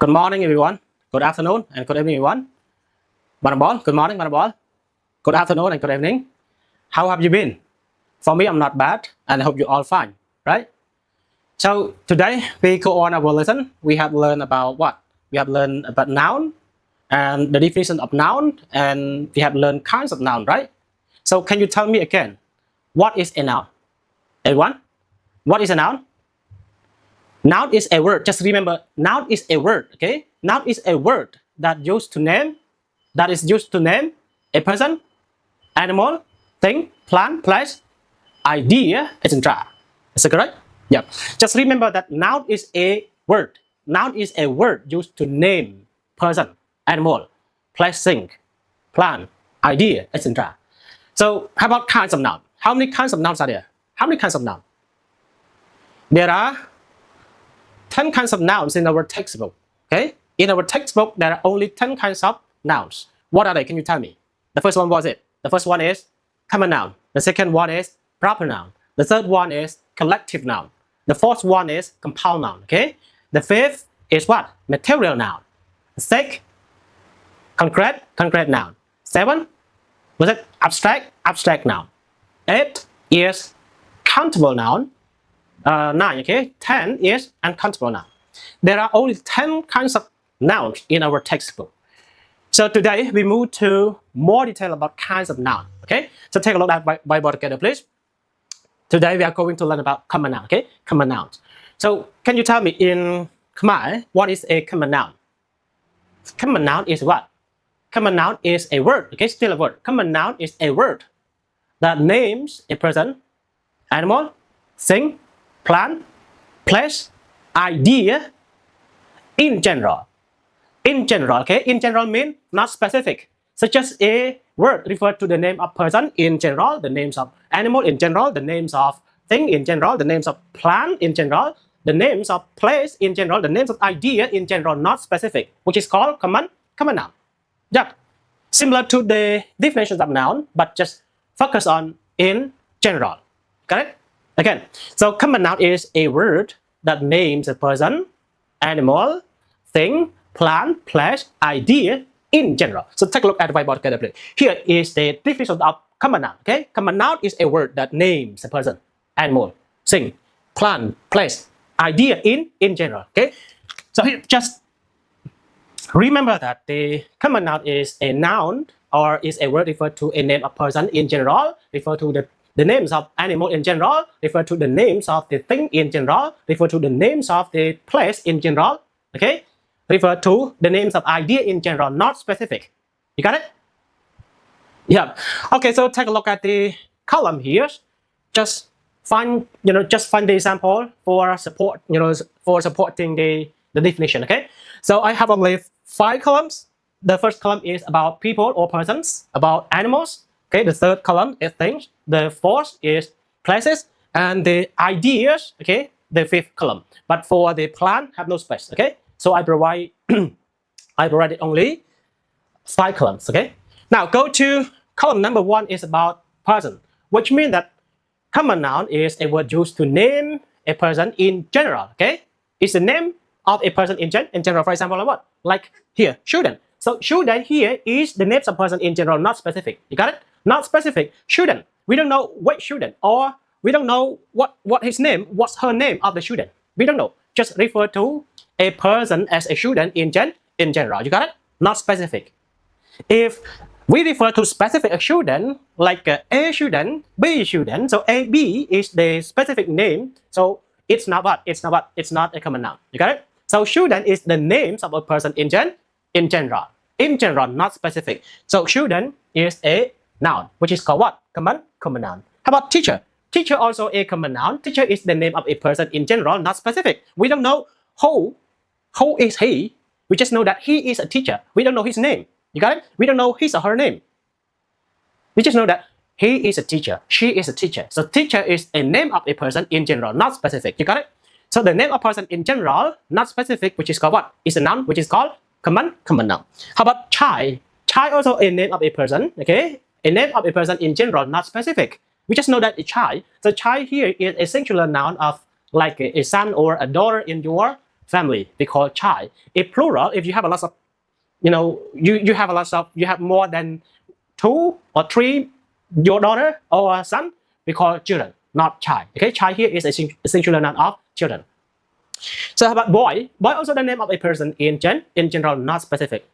Good morning, everyone. Good afternoon and good evening, everyone. Manabol, good morning, Manabol. Good afternoon and good evening. How have you been? For me, I'm not bad, and I hope you're all fine, right? So today we go on our lesson. We have learned about what? We have learned about noun and the definition of noun, and we have learned kinds of noun, right? So can you tell me again, what is a noun? Everyone, what is a noun? Noun is a word. Just remember, noun is a word. Okay, noun is a word that is used to name a person, animal, thing, plant, place, idea, etc. Is that correct? Yeah. Just remember that noun is a word. Noun is a word used to name person, animal, place, thing, plant, idea, etc. So how about kinds of noun? How many kinds of nouns are there? How many kinds of noun? There are 10 kinds of nouns in our textbook. Okay? In our textbook, there are only 10 kinds of nouns. What are they? Can you tell me? The first one was it. The first one is common noun. The second one is proper noun. The third one is collective noun. The fourth one is compound noun. Okay? The fifth is what? Material noun. Sixth, concrete noun. Seven, was it abstract noun. Eight is countable noun. 9, okay? 10 is uncountable noun. There are only 10 kinds of nouns in our textbook. So today we move to more detail about kinds of noun. Okay? So take a look at Bible together, please. Today we are going to learn about common noun. Okay? Common nouns. So can you tell me in Khmer what is a common noun? Common noun is what? Common noun is a word. Okay? Still a word. Common noun is a word that names a person, animal, thing, plant, place, idea, in general. In general, okay? In general means not specific. Such as a word refers to the name of person in general, the names of animal in general, the names of thing in general, the names of plant in general, the names of place in general, the names of idea in general, not specific, which is called common noun. Yeah. Similar to the definitions of noun, but just focus on in general. Correct? Again, so common noun is a word that names a person, animal, thing, plant, place, idea in general. So take a look at the whiteboard together, please. Here is the definition of common noun. Okay, common noun is a word that names a person, animal, thing, plant, place, idea in general. Okay, so here just remember that the common noun is a noun or is a word referred to a name of person in general, refer to the names of animal in general, refer to the names of the thing in general, refer to the names of the place in general, okay? Refer to the names of idea in general, not specific. You got it? Yeah. Okay, so take a look at the column here. Just find the example for support, for supporting the definition, okay? So I have only 5 columns. The first column is about people or persons, about animals. Okay, the third column is things, the fourth is places, and the ideas, okay, the fifth column. But for the plant, have no space, okay? So I provided only 5 columns, okay? Now go to column number 1 is about person, which means that common noun is a word used to name a person in general, okay? It's the name of a person in general, for example, like what? Like here, student. So student here is the names of person in general, not specific. You got it? Not specific. Student. We don't know what student, or we don't know what his name, what's her name of the student. We don't know. Just refer to a person as a student in general. You got it? Not specific. If we refer to specific student, like A student, B student, so A, B is the specific name. So it's not what? It's not a common noun. You got it? So student is the names of a person in general. In general, not specific. So student is a noun, which is called what? Common noun. How about teacher? Teacher also a common noun. Teacher is the name of a person in general, not specific. We don't know who is he. We just know that he is a teacher. We don't know his name. You got it? We don't know his or her name. We just know that he is a teacher. She is a teacher. So teacher is a name of a person in general, not specific. You got it? So the name of a person in general, not specific, which is called what? Is a noun, which is called common noun. How about child? Child also a name of a person, okay? A name of a person in general, not specific. We just know that a child. So child here is a singular noun of like a son or a daughter in your family, we call child. If plural, if you have a lot of, you have a lot of, you have more than 2 or 3, your daughter or son, we call children, not child. Okay, child here is a singular noun of children. So how about boy? Boy also the name of a person in general, not specific.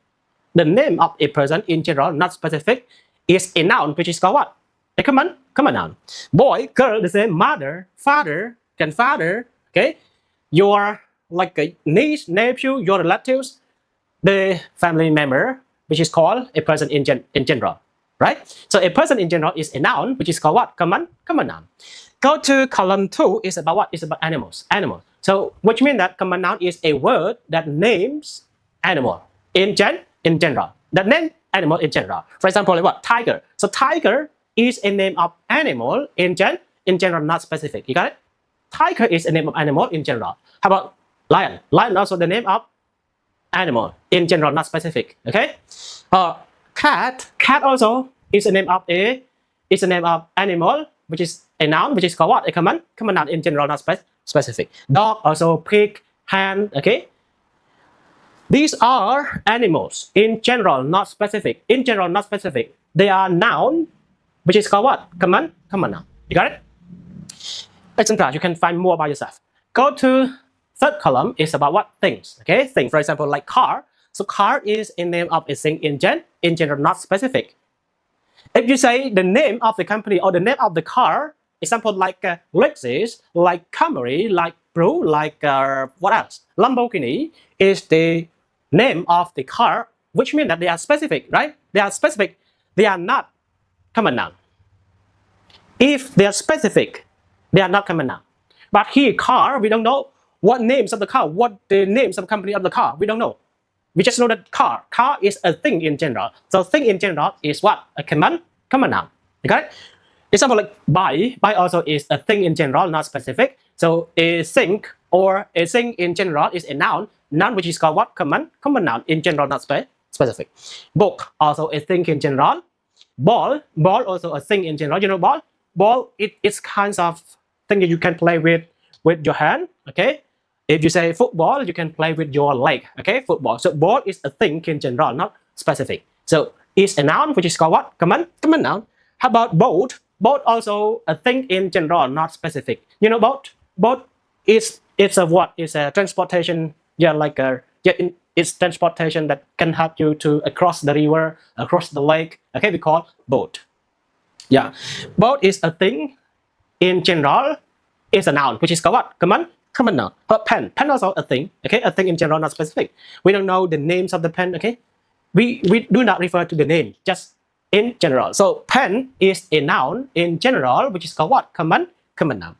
The name of a person in general, not specific, is a noun, which is called what? A common noun. Boy, girl, the same. Mother, father, grandfather. Okay, your like a niece, nephew, your relatives, the family member, which is called a person in general, right? So a person in general is a noun, which is called what? Common noun. Go to column 2. Is about what? It's about animals. So which means that common noun is a word that names animal in general. That name animal in general. For example, like what? Tiger. So tiger is a name of animal in general, not specific. You got it? Tiger is a name of animal in general. How about lion? Lion also the name of animal in general, not specific. Okay. Cat. Cat also is a name of animal, which is a noun, which is called what? A common noun in general, not specific. Dog also, pig, hen. Okay. These are animals in general, not specific. In general, not specific. They are noun, which is called what? Common noun. You got it? Etc. You can find more about yourself. Go to third column. Is about what? Things. Okay, thing. For example, like car. So car is a name of a thing in general, not specific. If you say the name of the company or the name of the car, example like Lexus, like Camry, like Brew, like what else? Lamborghini is the name of the car, which means that they are specific, right? They are specific. They are not common noun. If they are specific, they are not common noun. But here, car, we don't know what names of the car, what the names of the company of the car. We don't know. We just know that car. Car is a thing in general. So thing in general is what? A common noun. You got it? Example like buy. Buy also is a thing in general, not specific. So a thing or a thing in general is a noun. Noun which is called what? Common noun in general, not specific. Book also a thing in general. Ball also a thing in general. You know ball? Ball it's kinds of thing that you can play with your hand. Okay. If you say football, you can play with your leg. Okay, football. So ball is a thing in general, not specific. So it's a noun which is called what? Common noun. How about boat? Boat also a thing in general, not specific. You know boat? Boat it's a what? It's a transportation. Yeah, like it's transportation that can help you to across the river, across the lake. Okay, we call boat. Yeah, boat is a thing in general. It's a noun which is called what? Common noun. But pen also a thing. Okay, a thing in general, not specific. We don't know the names of the pen. Okay, we do not refer to the name, just in general. So pen is a noun in general, which is called what? Common noun.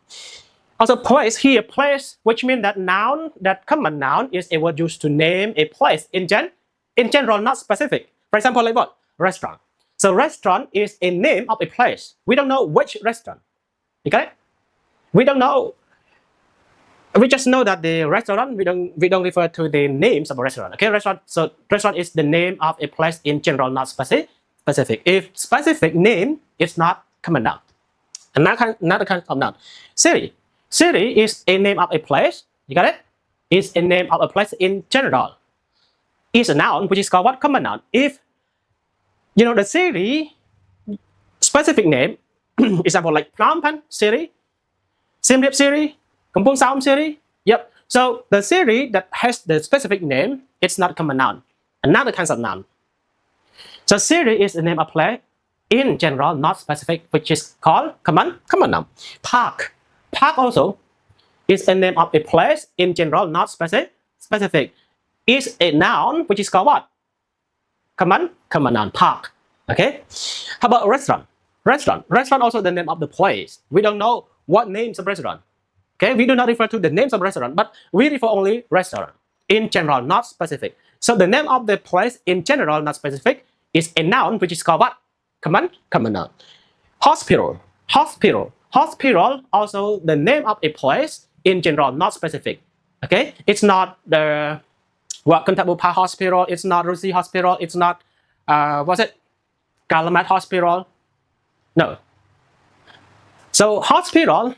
Also place here, place, which means that noun, that common noun is a word used to name a place in general, not specific. For example, like what? Restaurant. So restaurant is a name of a place. We don't know which restaurant. You got it? We don't know. We just know that the restaurant, we don't refer to the names of a restaurant. Okay, restaurant. So restaurant is the name of a place in general, not specific. If specific name, it's not common noun. Another kind of noun. City is a name of a place. You got it? It's a name of a place in general. It's a noun which is called what? Common noun. If you know the city specific name, example like Phnom Penh city, Siem Reap city, Kampong Saum city. Yep. So the city that has the specific name, it's not common noun. Another kind of noun. So city is the name of place in general, not specific, which is called common noun. Park also is a name of a place in general, not specific. Is a noun which is called what? Common noun. Park. Okay. How about restaurant? Restaurant also the name of the place. We don't know what names of restaurant. Okay, we do not refer to the names of restaurant, but we refer only restaurant in general, not specific. So the name of the place in general, not specific, is a noun which is called what? Common noun. Hospital also the name of a place in general, not specific. Okay, it's not the Kontabupa Hospital. It's not Rusi Hospital. It's not what's it? Kalamat Hospital. No. So hospital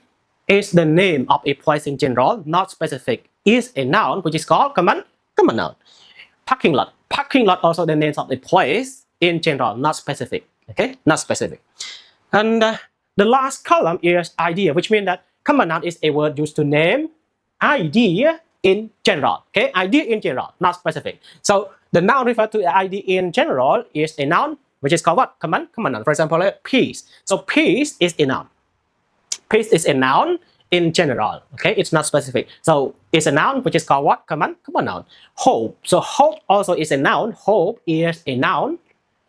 is the name of a place in general, not specific. is a noun which is called common noun. Parking lot also the names of a place in general, not specific. Okay, not specific. And the last column is idea, which means that common noun is a word used to name idea in general. Okay, idea in general, not specific. So the noun referred to the idea in general is a noun which is called what? Common noun. For example, peace. So peace is a noun. Peace is a noun in general. Okay, it's not specific. So it's a noun which is called what? Common noun. Hope. So hope also is a noun. Hope is a noun.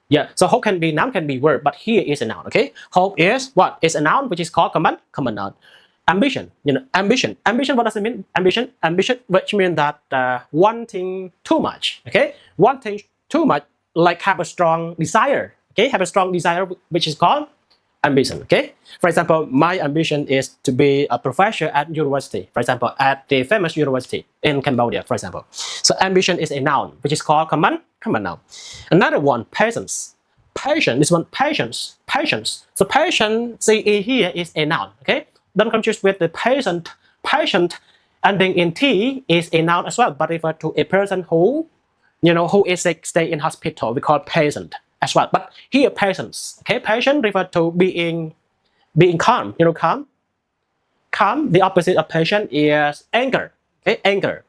Yeah. So hope can be noun, can be word, but here is a noun. Okay. Hope is what? Is a noun which is called common noun. Ambition. Ambition. What does it mean? Ambition, which means that wanting too much. Okay. Wanting too much, like have a strong desire. Okay. Have a strong desire, which is called ambition. Okay. For example, my ambition is to be a professor at university. For example, at the famous university in Cambodia. For example, so ambition is a noun which is called common noun. Another one, patience. This one, patience. So patience here is a noun. Okay. Don't confuse with the patient ending in T is a noun as well, but refer to a person who is sick, stay in hospital. We call patient as well. But here patience. Okay, patient refer to being calm. Calm. The opposite of patient is anger. Okay, anger.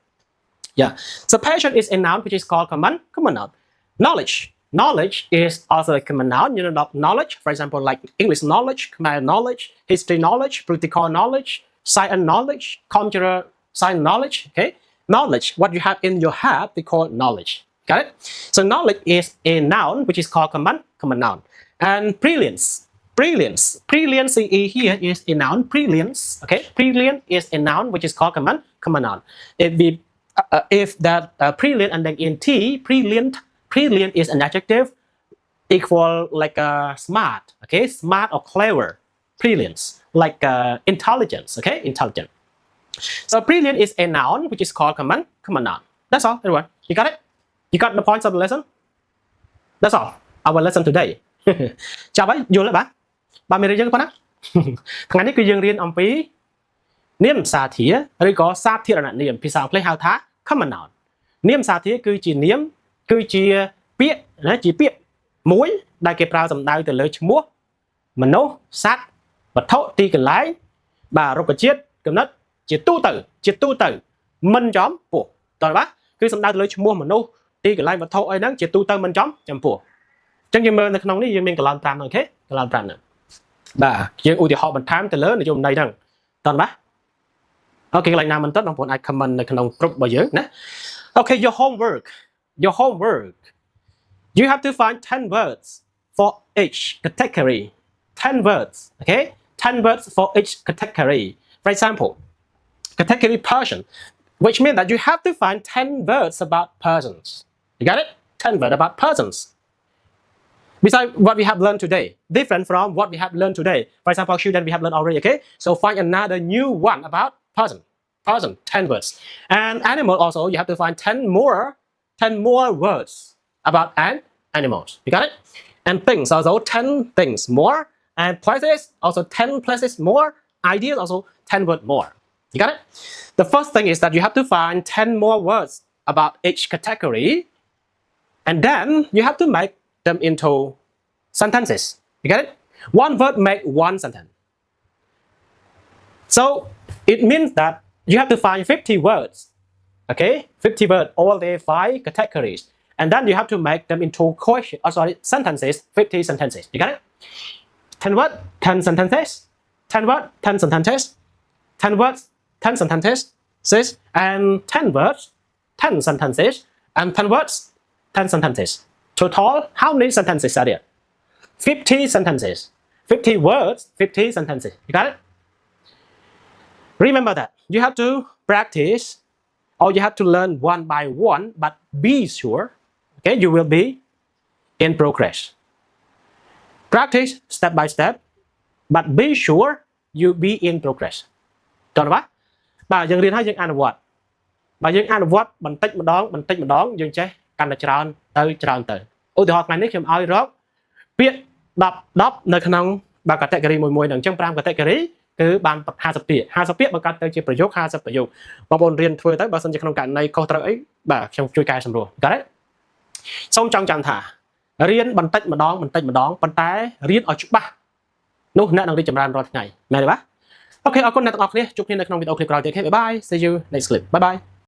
Yeah. So patient is a noun which is called common noun. Knowledge is also a common noun. Knowledge, for example, like English knowledge, Khmer knowledge, history knowledge, political knowledge, science knowledge, computer science knowledge. Okay, knowledge. What you have in your head, we call knowledge. Got it? So knowledge is a noun which is called common noun. And brilliance here is a noun. Brilliance. Okay, brilliant is a noun which is called common noun. If that brilliant and then in T, brilliant is an adjective equal like smart. Okay, smart or clever. Brilliance, like intelligence. Okay, intelligent. So brilliant is a noun which is called common noun. That's all, everyone. You got it? You got the points of the lesson? That's all. Our lesson today. ចាប់ហើយយល់ទេបាទមេរៀនយើងប៉ុណ្ណាថ្ងៃនេះគឺយើងរៀនអំពីនាមសាធារឬក៏សាធារណនាមភាសាអង់គ្លេសហៅថា common noun នាមសាធារគឺជានាមគឺជាពាក្យណាជាពាក្យមួយដែលគេប្រើសំដៅទៅលើឈ្មោះមនុស្សសត្វវត្ថុទីកន្លែងបាទរុក្ខជាតិកំណត់ជាទូទៅមិនចំពោះតើបាទគឺសំដៅទៅលើឈ្មោះមនុស្សទីកន្លែងវត្ថុអីហ្នឹងជាទូទៅមិនចំពោះអញ្ចឹងយើងមើលនៅក្នុងនេះយើងមានកន្លង5ហ្នឹងអូខេកន្លង5ហ្នឹងបាទយើងឧទាហរណ៍បន្ថែមទៅលើនិយមន័យហ្នឹងតើបាទអូខេកន្លែងណាមិនទាន់បងប្អូនអាច comment នៅក្នុង group របស់យើងណាអូខេ your homework you have to find 10 words for each category 10 words okay 10 words for each category for example category person which means that you have to find 10 words about persons you got it 10 words about persons besides what we have learned today different from what we have learned today for example children we have learned already okay so find another new one about person 10 words and animal also you have to find 10 more words about animals you got it and things also 10 things more and places also 10 places more ideas also 10 words more you got it the first thing is that you have to find 10 more words about each category and then you have to make them into sentences you get it one word make one sentence so it means that you have to find 50 words okay 50 words all the 5 categories and then you have to make them into sentences 50 sentences you got it 10 words 10 sentences 10 words 10 sentences 10 words 10 sentences and 10 words 10 sentences and 10 words 10 sentences total how many sentences are there 50 sentences 50 words 50 sentences you got it remember that you have to practice or you have to learn one by one but be sure okay you will be in progress practice step by step but be sure you be in progress តើបាទយើងរៀនហើយយើងអនុវត្តបើយើងអនុវត្តបន្តិចម្ដងយើងចេះកាន់តែច្រើនទៅឧទាហរណ៍ថ្ងៃនេះខ្ញុំឲ្យរកពាក្យ10នៅក្នុងបាទ category មួយៗហ្នឹងអញ្ចឹង5 category គឺបាន50ពាក្យ50ពាក្យបង្កើតទៅជាប្រយោគ50ប្រយោគបងប្អូនរៀនធ្វើទៅបើសិនជាក្នុងករណីខុសត្រូវអីបាទខ្ញុំជួយកែសម្រួលក៏ដែរសូមចងចាំថារៀនបន្តិចម្ដងប៉ុន្តែរៀនឲ្យច្បាស់នោះអ្នកនឹងរីកចម្រើនរាល់ថ្ងៃមែនទេបាទអូខេអរគុណអ្នកទាំងអស់គ្នាជួបគ្នានៅក្នុងវីដេអូឃ្លីបក្រោយទៀត Bye bye see you next clip bye bye